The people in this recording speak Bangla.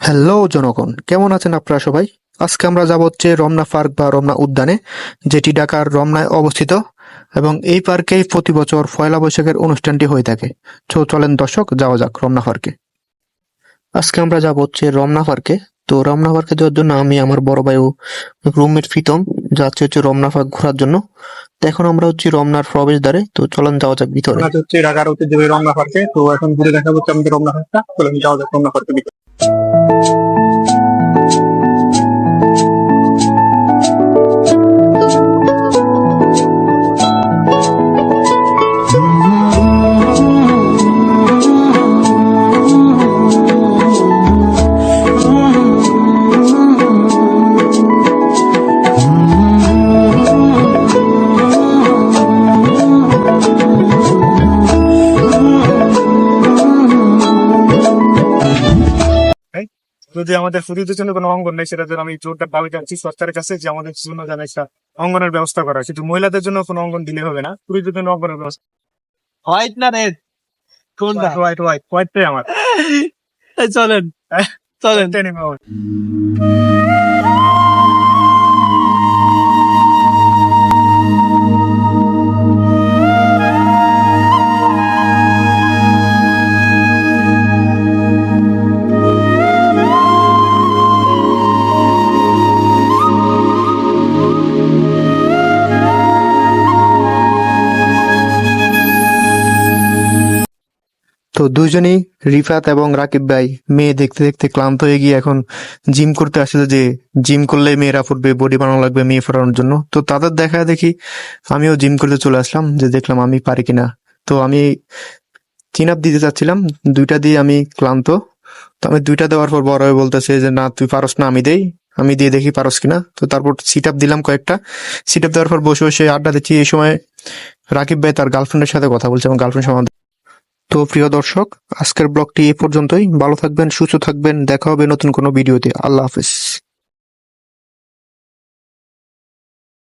হ্যালো জনগণ, কেমন আছেন আপনারা সবাই? আজকে আমরা যাব হচ্ছে রমনা পার্ক বা রমনা উদ্যানে, যেটি ঢাকার রমনায় অবস্থিত। এবং এই পার্কেই প্রতি বছর পয়লা বৈশাখের অনুষ্ঠানটি হয়ে থাকে। তো চলেন দর্শক, যাওয়া যাক রমনা পার্কে। আজকে আমরা যাব হচ্ছে রমনা পার্কে। তো রমনা পার্কে যাওয়ার জন্য আমি, আমার বড় ভাই ও রুমমেট প্রীতম যাচ্ছে হচ্ছে রমনা পার্ক ঘোরার জন্য। তো এখন আমরা হচ্ছে রমনার প্রবেশদ্বারে। তো চলেন যাওয়া যাক ভিতরে। আমরা হচ্ছে ঢাকার ঐতিহ্যবাহী রমনা পার্কে। তো এখন ঘুরে দেখা হচ্ছে আমাদের রমনা পার্কটা। চলুন যাওয়া যাক রমনা পার্কে। যদি আমাদের পুরীদের জন্য কোনো অঙ্গন নেই, সেটার জন্য আমি জোরদার দাবি জানাচ্ছি সরকারের কাছে যে আমাদের জন্য যেন একটা অঙ্গনের ব্যবস্থা করা হয়। শুধু মহিলাদের জন্য কোনো অঙ্গন দিলে হবে না, পুরীদের জন্য অঙ্গনের ব্যবস্থা। হোয়াইট না রেড? কোনটা? হোয়াইট হোয়াইট হোয়াইটটাই আমার। চলেন চলেন। হোয়াইটটাই নেবো আমার। তো দুইজনই, রিফাত এবং রাকিব ভাই, মেয়ে দেখতে দেখতে ক্লান্ত হয়ে গিয়ে এখন জিম করতে আসলে, যে জিম করলে মেয়েরা ফুটবে, বডি বানানো লাগবে মেয়ে ফোটানোর জন্য। তো তাদের দেখা দেখি আমিও জিম করতে চলে আসলাম, যে দেখলাম আমি পারি কিনা। তো আমি চিন আপ দিতে চাচ্ছিলাম, দুইটা দিয়ে আমি ক্লান্ত। তো আমি দুইটা দেওয়ার পর বড় হয়ে বলতেছে যে না তুই পারস না, আমি দেই, আমি দিয়ে দেখি পারস কিনা। তো তারপর সিট আপ দিলাম কয়েকটা। সিট আপ দেওয়ার পর বসে বসে আড্ডা দিচ্ছি। এই সময় রাকিব ভাই তার গার্লফ্রেন্ডের সাথে কথা বলছে, এবং গার্লফ্রেন্ড সম্বন্ধে। তো প্রিয় দর্শক, আজকের ব্লগটি এ পর্যন্তই। ভালো থাকবেন, সুস্থ থাকবেন, দেখা হবে নতুন কোনো ভিডিওতে। আল্লাহ হাফেজ।